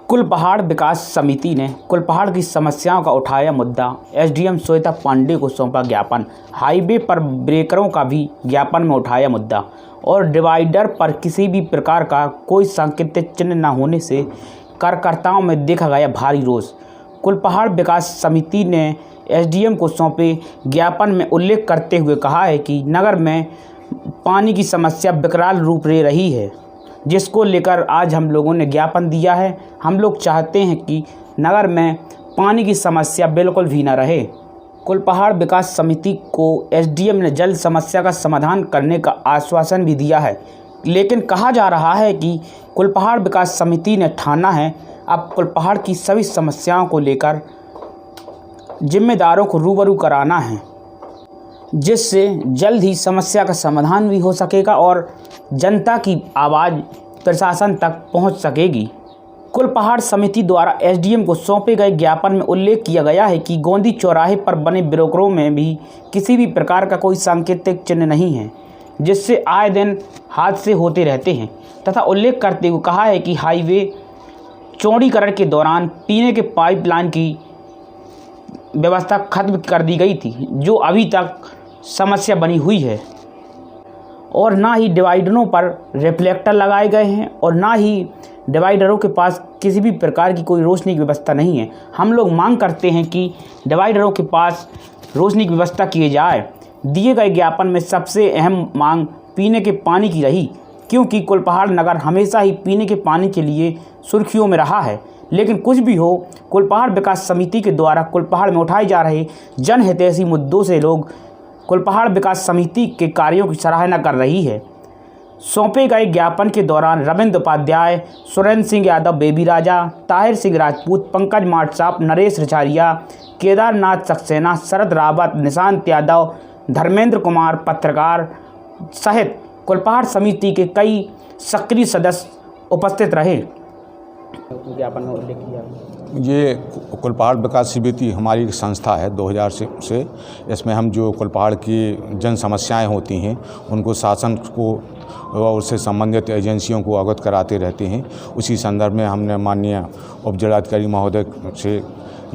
कुलपहाड़ विकास समिति ने कुलपहाड़ की समस्याओं का उठाया मुद्दा। एसडीएम श्वेता पांडे को सौंपा ज्ञापन। हाईवे पर ब्रेकरों का भी ज्ञापन में उठाया मुद्दा और डिवाइडर पर किसी भी प्रकार का कोई सांकेतिक चिन्ह न होने से कार्यकर्ताओं में देखा गया भारी रोष। कुलपहाड़ विकास समिति ने एसडीएम को सौंपे ज्ञापन में उल्लेख करते हुए कहा है कि नगर में पानी की समस्या विकराल रूप ले रही है, जिसको लेकर आज हम लोगों ने ज्ञापन दिया है। हम लोग चाहते हैं कि नगर में पानी की समस्या बिल्कुल भी न रहे। कुलपहाड़ विकास समिति को एसडीएम ने जल्द समस्या का समाधान करने का आश्वासन भी दिया है, लेकिन कहा जा रहा है कि कुलपहाड़ विकास समिति ने ठाना है अब कुलपहाड़ की सभी समस्याओं को लेकर जिम्मेदारों को रूबरू कराना है, जिससे जल्द ही समस्या का समाधान भी हो सकेगा और जनता की आवाज़ प्रशासन तक पहुंच सकेगी। कुलपहाड़ समिति द्वारा एसडीएम को सौंपे गए ज्ञापन में उल्लेख किया गया है कि गोंदी चौराहे पर बने ब्रेकरों में भी किसी भी प्रकार का कोई सांकेतिक चिन्ह नहीं है, जिससे आए दिन हादसे होते रहते हैं। तथा उल्लेख करते हुए कहा है कि हाईवे चौड़ीकरण के दौरान पीने के पाइपलाइन की व्यवस्था खत्म कर दी गई थी, जो अभी तक समस्या बनी हुई है, और ना ही डिवाइडरों पर रिफ्लेक्टर लगाए गए हैं और ना ही डिवाइडरों के पास किसी भी प्रकार की कोई रोशनी की व्यवस्था नहीं है। हम लोग मांग करते हैं कि डिवाइडरों के पास रोशनी की व्यवस्था की जाए। दिए गए ज्ञापन में सबसे अहम मांग पीने के पानी की रही, क्योंकि कुलपहाड़ नगर हमेशा ही पीने के पानी के लिए सुर्खियों में रहा है। लेकिन कुछ भी हो, कुलपहाड़ विकास समिति के द्वारा कुलपहाड़ में उठाए जा रहे जनहितैषी मुद्दों से लोग कुलपहाड़ विकास समिति के कार्यों की सराहना कर रही है। सौंपे गए ज्ञापन के दौरान रविंद्र उपाध्याय, सुरेंद्र सिंह यादव, बेबी राजा, ताहिर सिंह राजपूत, पंकज माटसाप, नरेश रिचारिया, केदारनाथ सक्सेना, शरद रावत, निशांत यादव, धर्मेंद्र कुमार पत्रकार सहित कुलपहाड़ समिति के कई सक्रिय सदस्य उपस्थित रहे। ज्ञापन में उल्लेख किया ये कुलपहाड़ विकास समिति हमारी एक संस्था है 2000 से। इसमें हम जो कुलपहाड़ की जन समस्याएं होती हैं उनको शासन को और उससे संबंधित एजेंसियों को अवगत कराते रहते हैं। उसी संदर्भ में हमने माननीय उप जिलाधिकारी महोदय से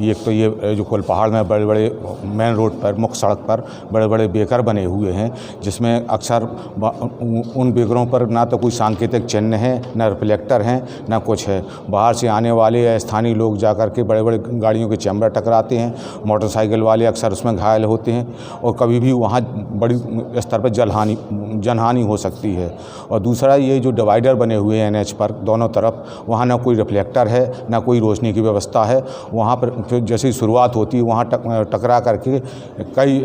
एक तो ये जो कुलपहाड़ में बड़े बड़े मेन रोड पर मुख्य सड़क पर बड़े बड़े बेकर बने हुए हैं, जिसमें अक्सर उन बेकरों पर ना तो कोई सांकेतिक चिन्ह है, ना रिफ्लेक्टर हैं, ना कुछ है। बाहर से आने वाले या स्थानीय लोग जाकर के बड़े बड़े गाड़ियों के चैम्बर टकराते हैं, मोटरसाइकिल वाले अक्सर उसमें घायल होते हैं और कभी भी वहाँ बड़ी स्तर पर जनहानि हो सकती है। और दूसरा ये जो डिवाइडर बने हुए हैं एनएच पर दोनों तरफ, वहाँ ना कोई रिफ्लेक्टर है, ना कोई रोशनी की व्यवस्था है। वहाँ पर फिर जैसे ही शुरुआत होती है वहाँ टकरा करके कई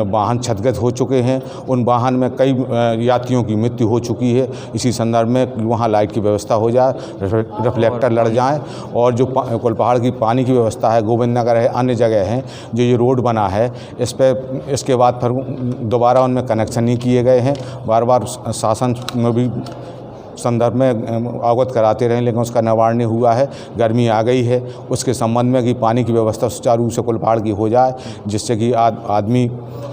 वाहन क्षतिग्रस्त हो चुके हैं। उन वाहन में कई यात्रियों की मृत्यु हो चुकी है। इसी संदर्भ में वहाँ लाइट की व्यवस्था हो जाए, रिफ्लेक्टर लड़ जाए और जो कुलपहाड़ की पानी की व्यवस्था है, गोविंद नगर है, अन्य जगह हैं जो ये रोड बना है, इस पर इसके बाद फिर दोबारा उनमें कनेक्शन नहीं किए गए हैं। बार बार शासन में भी संदर्भ में अवगत कराते रहे, लेकिन उसका निवारण नहीं हुआ है। गर्मी आ गई है, उसके संबंध में कि पानी की व्यवस्था सुचारू रूप से कुलपहाड़ की हो जाए, जिससे कि आदमी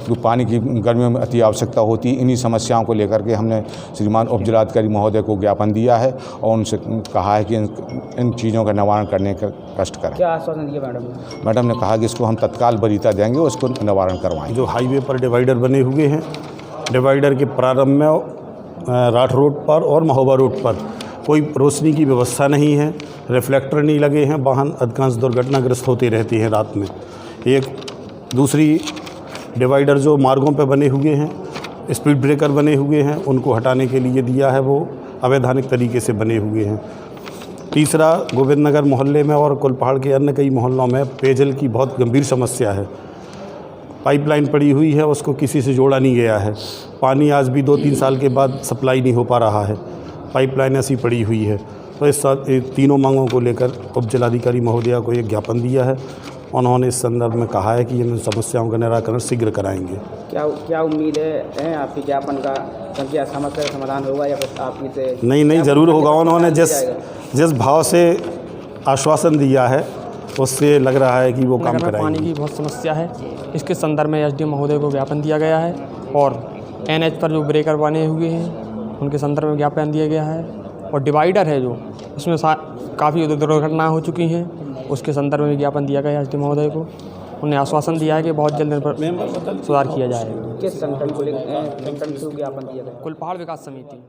जो पानी की गर्मियों में अति आवश्यकता होती है। इन्हीं समस्याओं को लेकर के हमने श्रीमान उप जिलाधिकारी महोदय को ज्ञापन दिया है और उनसे कहा है कि इन चीज़ों का निवारण करने का कष्ट करें। क्या आश्वासन दिया मैडम ने कहा कि इसको हम तत्काल वरीयता देंगे, उसको निवारण करवाएंगे। जो हाईवे पर डिवाइडर बने हुए हैं, डिवाइडर के प्रारंभ में राठ रोड पर और महोबा रोड पर कोई रोशनी की व्यवस्था नहीं है, रिफ्लेक्टर नहीं लगे हैं, वाहन अधिकांश दुर्घटनाग्रस्त होते रहते हैं रात में। एक दूसरी डिवाइडर जो मार्गों पर बने हुए हैं, स्पीड ब्रेकर बने हुए हैं, उनको हटाने के लिए दिया है, वो अवैधानिक तरीके से बने हुए हैं। तीसरा, गोविंद नगर मोहल्ले में और कुलपहाड़ के अन्य कई मोहल्लों में पेयजल की बहुत गंभीर समस्या है। पाइपलाइन पड़ी हुई है, उसको किसी से जोड़ा नहीं गया है। पानी आज भी 2-3 साल के बाद सप्लाई नहीं हो पा रहा है, पाइपलाइन ऐसी पड़ी हुई है। तो इस तीनों मांगों को लेकर उप जिलाधिकारी महोदया को एक ज्ञापन दिया है। उन्होंने इस संदर्भ में कहा है कि इन समस्याओं का निराकरण शीघ्र कराएंगे। क्या उम्मीद है आपके ज्ञापन का, क्या समस्या का समाधान होगा या फिर आप इसे? नहीं, ज़रूर होगा। उन्होंने जिस भाव से आश्वासन दिया है उससे लग रहा है कि वो काम कराएंगे। पानी की बहुत समस्या है, इसके संदर्भ में एसडीएम महोदय को ज्ञापन दिया गया है और एनएच पर जो ब्रेकर बने हुए हैं उनके संदर्भ में ज्ञापन दिया गया है। और डिवाइडर है जो उसमें काफ़ी दुर्घटना हो चुकी हैं, उसके संदर्भ में ज्ञापन दिया गया एसडीएम महोदय को। उन्हें आश्वासन दिया है कि बहुत जल्द इन पर सुधार किया जाएगा। किस संगठन को ज्ञापन दिया गया? कुलपहाड़ विकास समिति।